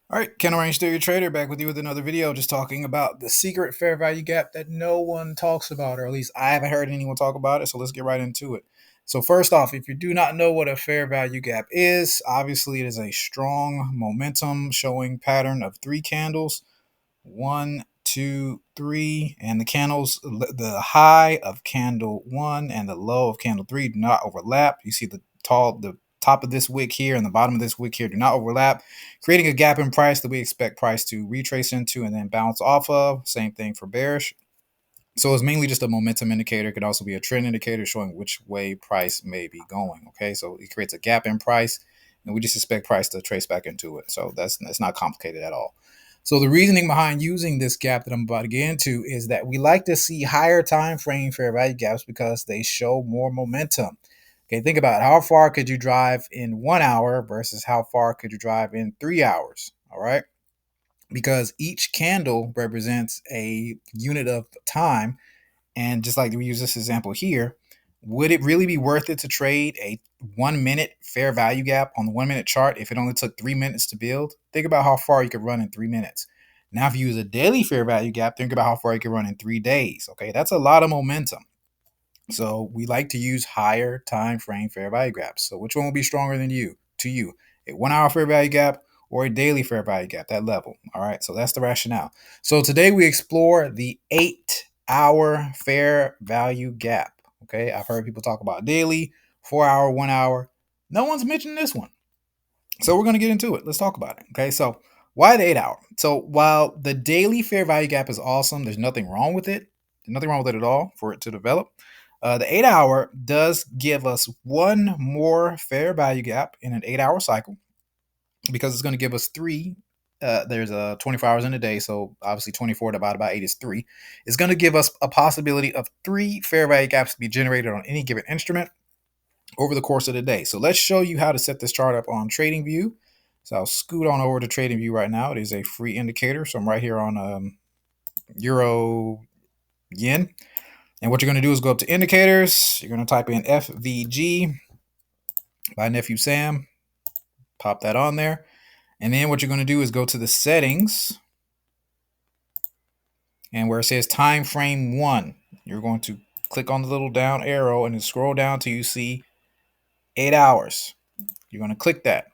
All right, Ken Range Theory Trader back with you with another video just talking about the secret fair value gap that no one talks about, or at least I haven't heard anyone talk about it. So let's get right into it. So, first off, if you do not know what a fair value gap is, obviously it is a strong momentum showing pattern of three candles: one, two, three, and the high of candle one and the low of candle three do not overlap. You see the top of this wick here and the bottom of this wick here do not overlap, creating a gap in price that we expect price to retrace into and then bounce off of. Same thing for bearish. So it's mainly just a momentum indicator. It could also be a trend indicator showing which way price may be going. Okay, so it creates a gap in price, and we just expect price to trace back into it. So that's not complicated at all. So the reasoning behind using this gap that I'm about to get into is that we like to see higher time frame fair value gaps because they show more momentum. Okay, think about it. How far could you drive in 1 hour versus how far could you drive in 3 hours? All right, because each candle represents a unit of time. And just like we use this example here, would it really be worth it to trade a 1 minute fair value gap on the 1 minute chart if it only took 3 minutes to build? Think about how far you could run in 3 minutes. Now, if you use a daily fair value gap, think about how far you could run in 3 days. Okay, that's a lot of momentum. So we like to use higher time frame fair value gaps. So which one will be stronger than you to you? A 1 hour fair value gap or a daily fair value gap, that level. All right. So that's the rationale. So today we explore the 8 hour fair value gap. Okay. I've heard people talk about daily, 4 hour, 1 hour. No one's mentioned this one. So we're going to get into it. Let's talk about it. Okay. So why the 8 hour? So while the daily fair value gap is awesome, there's nothing wrong with it. There's nothing wrong with it at all for it to develop. The 8 hour does give us one more fair value gap in an 8 hour cycle because it's going to give us three. There's 24 hours in a day, so obviously 24 divided by 8 is 3. It's going to give us a possibility of 3 fair value gaps to be generated on any given instrument over the course of the day. So let's show you how to set this chart up on TradingView. So I'll scoot on over to TradingView right now. It is a free indicator, so I'm right here on Euro Yen. And what you're going to do is go up to indicators. You're going to type in FVG by Nephew Sam. Pop that on there. And then what you're going to do is go to the settings. And where it says time frame 1, you're going to click on the little down arrow and then scroll down till you see 8 hours. You're going to click that.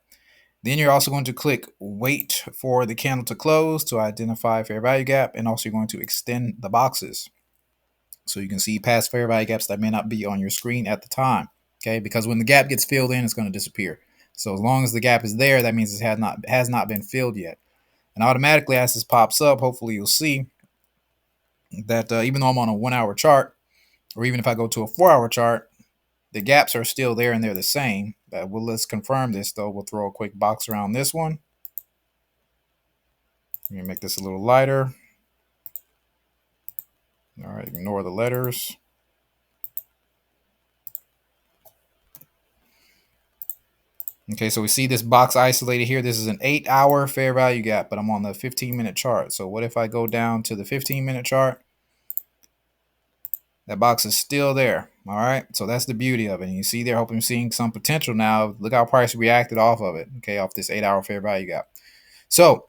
Then you're also going to click wait for the candle to close to identify fair value gap. And also you're going to extend the boxes, so you can see past fair value gaps that may not be on your screen at the time. Okay, because when the gap gets filled in, it's going to disappear. So as long as the gap is there, that means it has not been filled yet. And automatically, as this pops up, hopefully you'll see that even though I'm on a 1 hour chart, or even if I go to a 4 hour chart, the gaps are still there and they're the same. Let's confirm this though. We'll throw a quick box around this one. Let me make this a little lighter. All right, ignore the letters. Okay, so we see this box isolated here. This is an 8 hour fair value gap, but I'm on the 15-minute chart. So what if I go down to the 15-minute chart? That box is still there. All right, so that's the beauty of it. And you see there, hoping you're seeing some potential now. Look how price reacted off of it. Okay, off this 8 hour fair value gap. So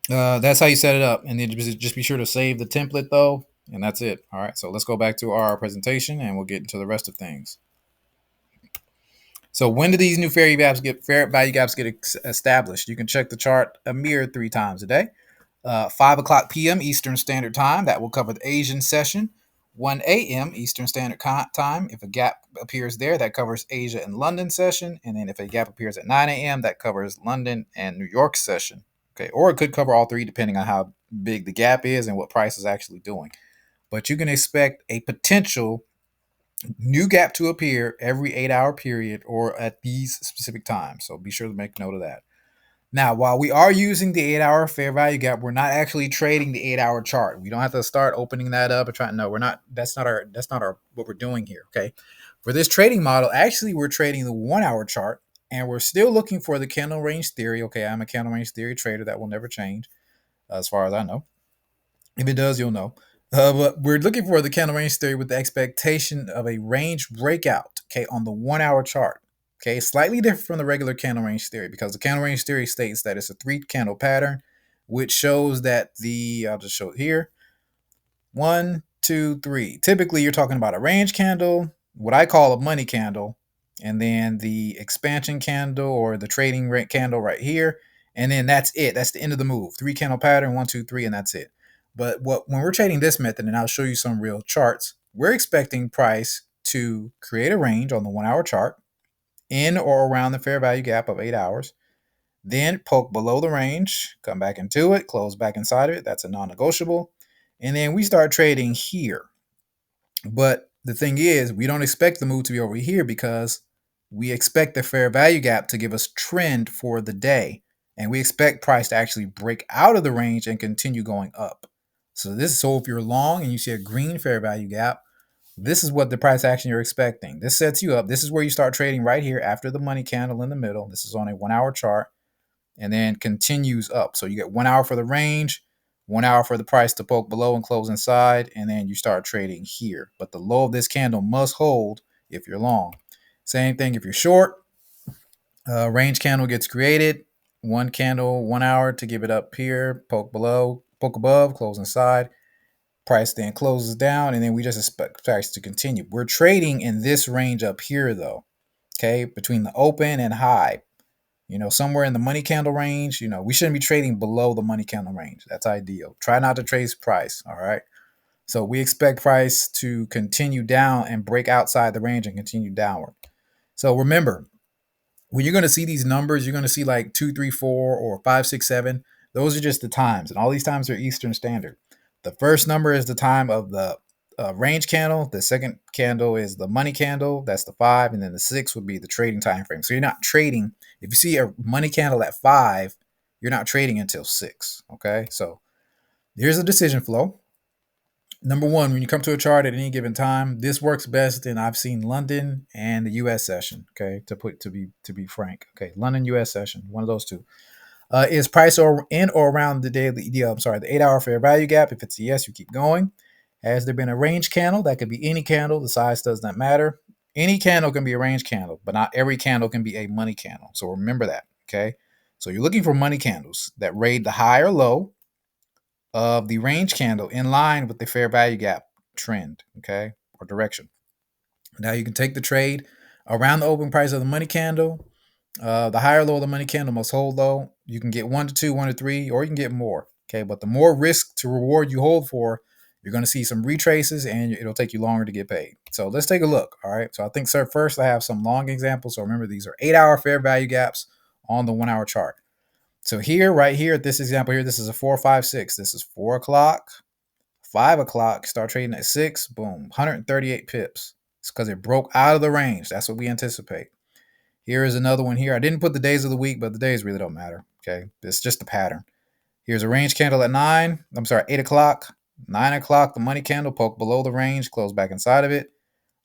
that's how you set it up. And then just be sure to save the template though. And that's it. All right, so let's go back to our presentation and we'll get into the rest of things. So when do these new fair value gaps get established? You can check the chart a mere 3 times a day. 5 o'clock p.m. Eastern Standard Time, that will cover the Asian session. 1 a.m. Eastern Standard Time, if a gap appears there, that covers Asia and London session. And then if a gap appears at 9 a.m., that covers London and New York session. Okay, or it could cover all three depending on how big the gap is and what price is actually doing. But you can expect a potential new gap to appear every 8 hour period or at these specific times. So be sure to make note of that. Now, while we are using the 8 hour fair value gap, we're not actually trading the 8 hour chart. We don't have to start opening that up and trying. No, we're not. That's not our what we're doing here. Okay. For this trading model, actually, we're trading the 1 hour chart and we're still looking for the candle range theory. Okay. I'm a candle range theory trader. That will never change as far as I know. If it does, you'll know. But we're looking for the candle range theory with the expectation of a range breakout, okay, on the 1 hour chart. Okay, slightly different from the regular candle range theory because the candle range theory states that it's a 3 candle pattern, which shows that I'll just show it here. 1, 2, 3. Typically, you're talking about a range candle, what I call a money candle, and then the expansion candle or the trading rate candle right here. And then that's it. That's the end of the move. 3 candle pattern, 1, 2, 3, and that's it. But when we're trading this method, and I'll show you some real charts, we're expecting price to create a range on the 1 hour chart in or around the fair value gap of 8 hours, then poke below the range, come back into it, close back inside of it. That's a non-negotiable. And then we start trading here. But the thing is, we don't expect the move to be over here because we expect the fair value gap to give us trend for the day. And we expect price to actually break out of the range and continue going up. So if you're long and you see a green fair value gap, this is what the price action you're expecting. This sets you up. This is where you start trading right here after the money candle in the middle. This is on a 1 hour chart and then continues up. So you get 1 hour for the range, 1 hour for the price to poke below and close inside, and then you start trading here. But the low of this candle must hold if you're long. Same thing if you're short. Range candle gets created. 1 candle, 1 hour to give it up here, poke below, poke above, close inside. Price then closes down, and then we just expect price to continue. We're trading in this range up here, though, okay, between the open and high. Somewhere in the money candle range. We shouldn't be trading below the money candle range. That's ideal. Try not to trade price, all right? So we expect price to continue down and break outside the range and continue downward. So remember, when you're going to see these numbers, you're going to see like 2, 3, 4, or 5, 6, 7. Those are just the times, and all these times are Eastern Standard. The first number is the time of the range candle. The second candle is the money candle. That's the 5, and then the 6 would be the trading time frame. So you're not trading. If you see a money candle at 5, you're not trading until 6. Okay, so here's the decision flow. Number one, when you come to a chart at any given time, this works best in I've seen London and the U.S. session. Okay, to be frank. Okay, London U.S. session, one of those two. Is price in or around the the 8 hour fair value gap? If it's a yes, you keep going. Has there been a range candle? That could be any candle. The size does not matter. Any candle can be a range candle, but not every candle can be a money candle. So remember that. Okay. So you're looking for money candles that raid the high or low of the range candle in line with the fair value gap trend, okay, or direction. Now you can take the trade around the open price of the money candle. The higher low of the money candle must hold low. You can get 1 to 2, 1 to 3, or you can get more. Okay, but the more risk to reward you hold for, you're going to see some retraces, and it'll take you longer to get paid. So let's take a look. All right. So I think, sir, first I have some long examples. So remember, these are 8-hour fair value gaps on the 1 hour chart. So here, right here, this example here, this is a 4, 5, 6. This is 4 o'clock, 5 o'clock. Start trading at 6. Boom, 138 pips. It's because it broke out of the range. That's what we anticipate. Here is another one here. I didn't put the days of the week, but the days really don't matter. Okay, it's just a pattern. Here's a range candle at 8 o'clock. 9 o'clock, the money candle poke below the range, close back inside of it.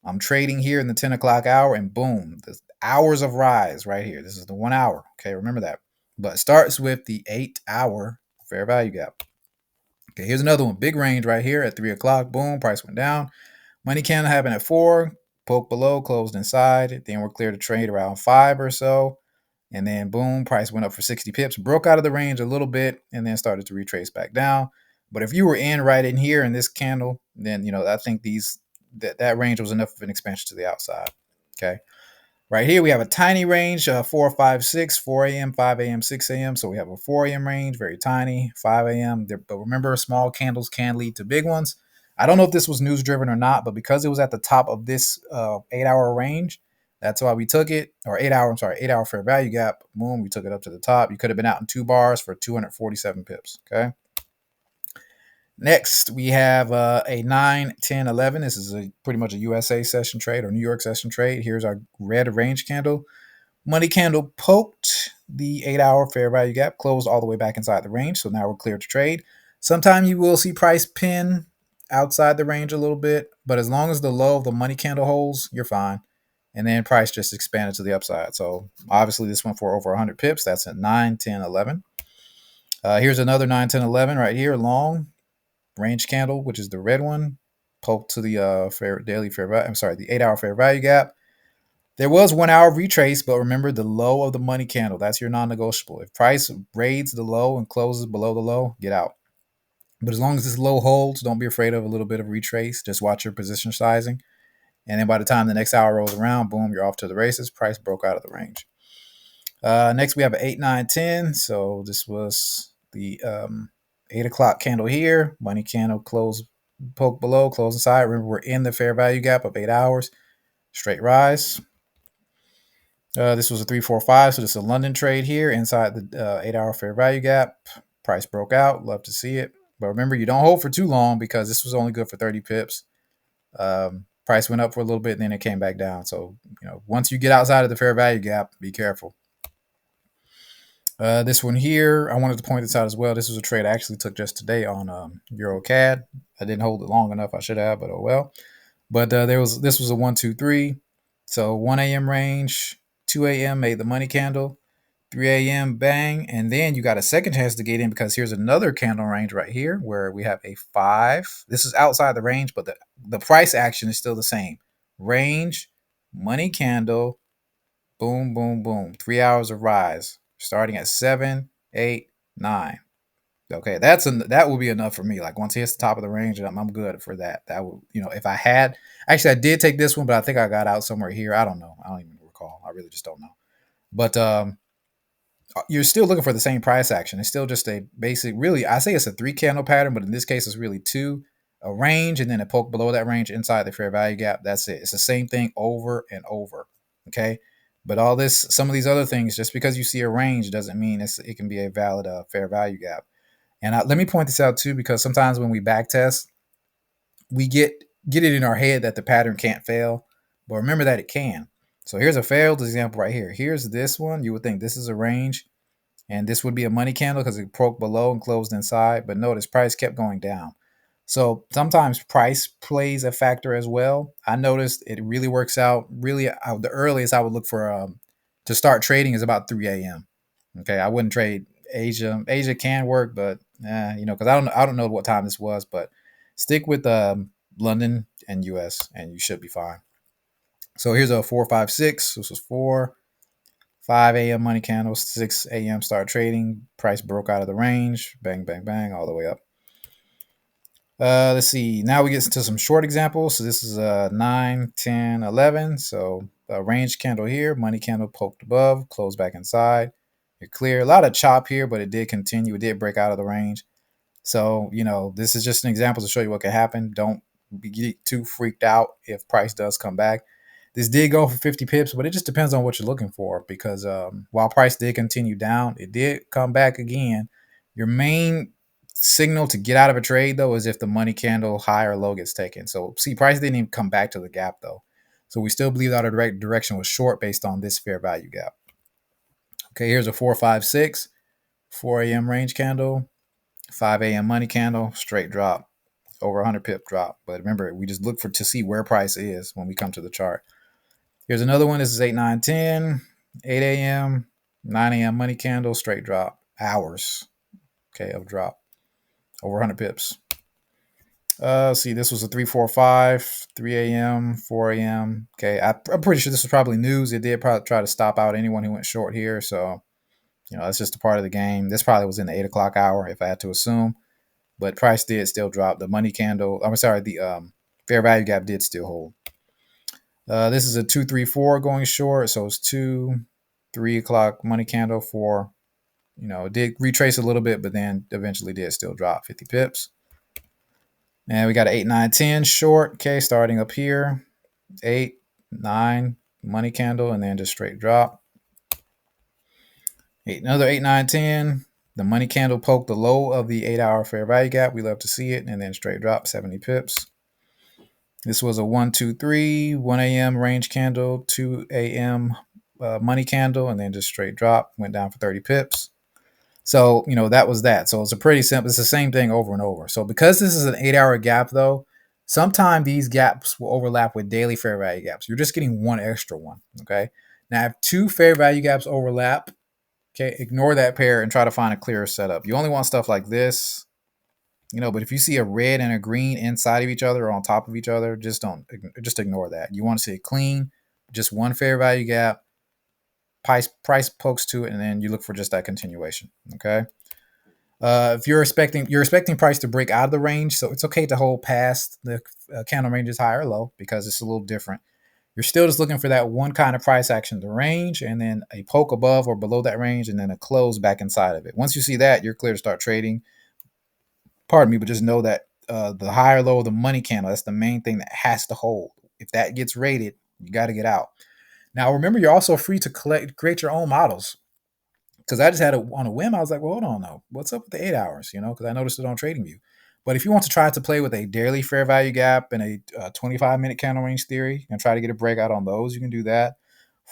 I'm trading here in the 10 o'clock hour, and boom, the hours of rise right here. This is the 1 hour. Okay, remember that. But it starts with the 8-hour fair value gap. Okay, here's another one. Big range right here at 3 o'clock. Boom, price went down. Money candle happened at 4, poke below, closed inside. Then we're clear to trade around 5 or so. And then boom, price went up for 60 pips, broke out of the range a little bit, and then started to retrace back down. But if you were in right in here in this candle, then I think that range was enough of an expansion to the outside. Okay. Right here, we have a tiny range, 4, 5, 6, 4 a.m., 5 a.m., 6 a.m. So we have a 4 a.m. range, very tiny, 5 a.m. But remember, small candles can lead to big ones. I don't know if this was news driven or not, but because it was at the top of this 8-hour range, that's why we took it, or 8-hour fair value gap. Boom, we took it up to the top. You could have been out in 2 bars for 247 pips. Okay. Next, we have a 9, 10, 11. This is pretty much a USA session trade or New York session trade. Here's our red range candle. Money candle poked the 8-hour fair value gap, closed all the way back inside the range. So now we're clear to trade. Sometimes you will see price pin outside the range a little bit, but as long as the low of the money candle holds, you're fine. And then price just expanded to the upside. So obviously this went for over 100 pips. That's at 9, 10, 11. Here's another 9, 10, 11 right here, long range candle, which is the red one, poked to the the 8-hour fair value gap. There was 1 hour retrace, but remember the low of the money candle. That's your non-negotiable. If price raids the low and closes below the low, get out. But as long as this low holds, don't be afraid of a little bit of retrace. Just watch your position sizing. And then by the time the next hour rolls around, boom, you're off to the races. Price broke out of the range. Next, we have an 8, 9, 10. So this was the 8 o'clock candle here. Money candle close, poke below, close inside. Remember, we're in the fair value gap of 8 hours. Straight rise. This was a 3, 4, 5. So this is a London trade here inside the 8-hour fair value gap. Price broke out. Love to see it. But remember, you don't hold for too long because this was only good for 30 pips. Price went up for a little bit and then it came back down. So, once you get outside of the fair value gap, be careful. This one here, I wanted to point this out as well. This was a trade I actually took just today on EuroCAD. I didn't hold it long enough. I should have, but oh well. But this was a 1, 2, 3. So 1 a.m. range, 2 a.m. made the money candle, 3 a.m. bang, and then you got a second chance to get in because here's another candle range right here where we have a 5. This is outside the range, but the price action is still the same. Range, money candle, boom, boom, boom. 3 hours of rise starting at 7, 8, 9. Okay, that will be enough for me. Like once he hits the top of the range, I'm good for that. That would, if I had actually I did take this one, but I think I got out somewhere here. I don't know. I don't even recall. I really just don't know. But you're still looking for the same price action. It's still just a basic, really, I say it's a 3 candle pattern, but in this case, it's really 2, a range, and then a poke below that range inside the fair value gap. That's it. It's the same thing over and over. Okay. But some of these other things, just because you see a range doesn't mean it can be a valid fair value gap. And let me point this out too, because sometimes when we back test, we get it in our head that the pattern can't fail, but remember that it can. So here's a failed example right here. Here's this one. You would think this is a range, and this would be a money candle because it broke below and closed inside. But notice price kept going down. So sometimes price plays a factor as well. I noticed it really works out. Really, the earliest I would look for to start trading is about 3 a.m. Okay, I wouldn't trade Asia. Asia can work, but because I don't know what time this was, but stick with London and US, and you should be fine. So here's a 4, 5, 6. This was 4, 5 a.m. money candle, 6 a.m. start trading. Price broke out of the range. Bang, bang, bang, all the way up. Let's see. Now we get into some short examples. So this is 9, 10, 11. So a range candle here, money candle poked above, closed back inside. You're clear. A lot of chop here, but it did continue. It did break out of the range. So, this is just an example to show you what can happen. Don't get too freaked out if price does come back. This did go for 50 pips, but it just depends on what you're looking for because while price did continue down, it did come back again. Your main signal to get out of a trade, though, is if the money candle high or low gets taken. So, see, price didn't even come back to the gap, though. So, we still believe that our direction was short based on this fair value gap. Okay, here's a 4, 5, 6, 4 a.m. range candle, 5 a.m. money candle, straight drop, over 100 pip drop. But remember, we just look to see where price is when we come to the chart. Here's another one. This is 8, 9, 10, 8 a.m., 9 a.m. money candle, straight drop, hours, okay, of drop, over 100 pips. See, this was a 3, 4, 5, 3 a.m., 4 a.m. Okay, I'm pretty sure this was probably news. It did probably try to stop out anyone who went short here. So, that's just a part of the game. This probably was in the 8 o'clock hour, if I had to assume. But price did still drop. The money candle, I'm sorry, the fair value gap did still hold. This is a 2, 3, 4 going short. So it's 2, 3 o'clock money candle, 4. It did retrace a little bit, but then eventually did still drop 50 pips. And we got an 8, 9, 10 short. Okay, starting up here. 8, 9 money candle, and then just straight drop. Another 8, 9, 10. The money candle poked the low of the 8-hour fair value gap. We love to see it. And then straight drop, 70 pips. This was a 1, 2, 3, 1 a.m. range candle, 2 a.m. Money candle, and then just straight drop. Went down for 30 pips. So, that was that. So it's a pretty simple. It's the same thing over and over. So because this is an 8-hour gap, though, sometimes these gaps will overlap with daily fair value gaps. You're just getting one extra one, okay? Now, if 2 fair value gaps overlap, okay, ignore that pair and try to find a clearer setup. You only want stuff like this, but if you see a red and a green inside of each other or on top of each other, just ignore that. You want to see it clean, just one fair value gap, price pokes to it, and then you look for just that continuation. Okay. If you're expecting price to break out of the range, so it's okay to hold past the candle ranges high or low because it's a little different. You're still just looking for that one kind of price action, the range, and then a poke above or below that range, and then a close back inside of it. Once you see that, you're clear to start trading. Pardon me, but just know that the high or low of the money candle, that's the main thing that has to hold. If that gets rated, you got to get out. Now, remember, you're also free to create your own models. Because I just had it on a whim. I was like, well, hold on now. What's up with the 8 hours? Because I noticed it on TradingView. But if you want to try to play with a daily fair value gap and a 25-minute candle range theory and try to get a breakout on those, you can do that.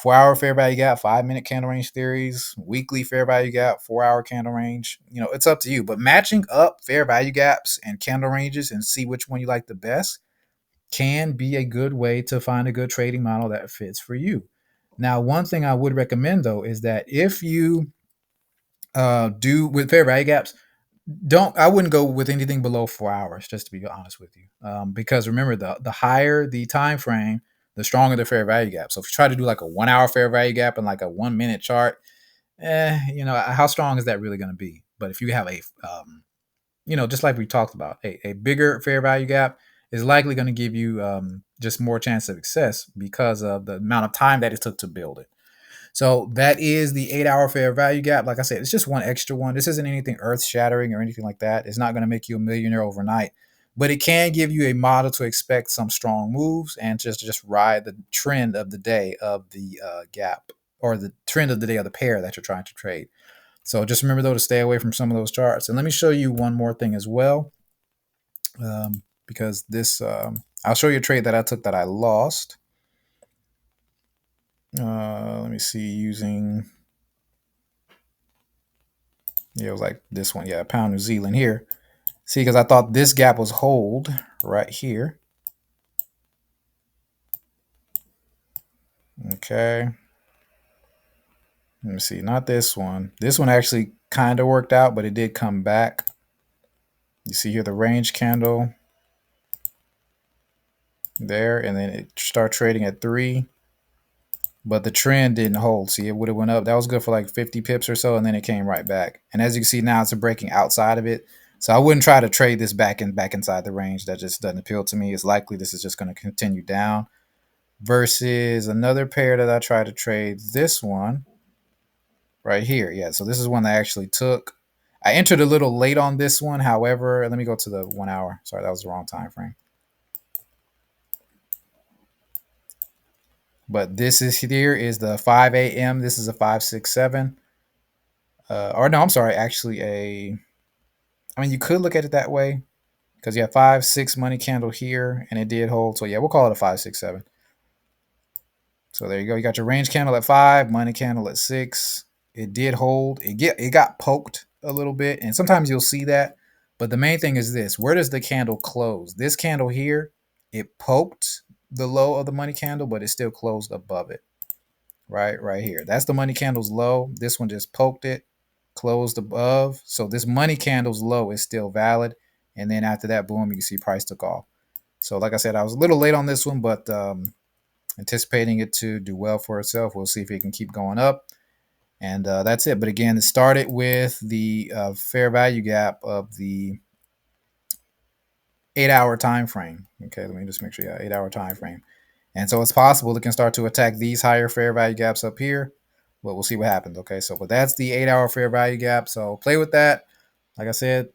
4-hour fair value gap, 5-minute candle range theories, weekly fair value gap, 4-hour candle range. It's up to you. But matching up fair value gaps and candle ranges and see which one you like the best can be a good way to find a good trading model that fits for you. Now, one thing I would recommend though is that if you do with fair value gaps, I wouldn't go with anything below 4 hours, just to be honest with you. Because remember, the higher the time frame, the stronger the fair value gap. So if you try to do like a 1 hour fair value gap and like a 1 minute chart, how strong is that really going to be? But if you have just like we talked about, a bigger fair value gap is likely going to give you just more chance of success because of the amount of time that it took to build it. So that is the 8-hour fair value gap. Like I said, it's just one extra one. This isn't anything earth shattering or anything like that. It's not going to make you a millionaire overnight, but it can give you a model to expect some strong moves and just ride the trend of the day of the gap, or the trend of the day of the pair that you're trying to trade. So just remember though to stay away from some of those charts. And let me show you one more thing as well, because this I'll show you a trade that I took that I lost. Let me see, using, it was like this one, yeah, pound New Zealand here. See, because I thought this gap was hold right here. Okay. Let me see, not this one. This one actually kind of worked out, but it did come back. You see here the range candle there, and then it start trading at 3. But the trend didn't hold. See, it would have went up. That was good for like 50 pips or so, and then it came right back. And as you can see now, it's a breaking outside of it. So I wouldn't try to trade this back inside the range. That just doesn't appeal to me. It's likely this is just going to continue down. Versus another pair that I tried to trade, this one right here. Yeah, so this is one that I actually took. I entered a little late on this one. However, let me go to the 1 hour. Sorry, that was the wrong time frame. But this is here is the 5 a.m. This is a 567. Or no, I'm sorry, actually you could look at it that way because you have 5-6 money candle here and it did hold. So yeah, we'll call it a 567. So there you go. You got your range candle at 5, money candle at 6. It did hold. It got poked a little bit, and sometimes you'll see that. But the main thing is this: where does the candle close? This candle here, it poked the low of the money candle, but it still closed above it. Right here. That's the money candle's low. This one just poked it, closed above. So this money candle's low is still valid. And then after that, boom, you can see price took off. So like I said, I was a little late on this one, but anticipating it to do well for itself. We'll see if it can keep going up. And that's it. But again, it started with the fair value gap of the 8-hour time frame. Okay, let me just make sure, yeah, 8-hour time frame. And so it's possible it can start to attack these higher fair value gaps up here, but we'll see what happens. Okay, so but that's the 8-hour fair value gap. So play with that. Like I said,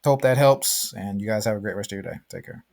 hope that helps, and you guys have a great rest of your day. Take care.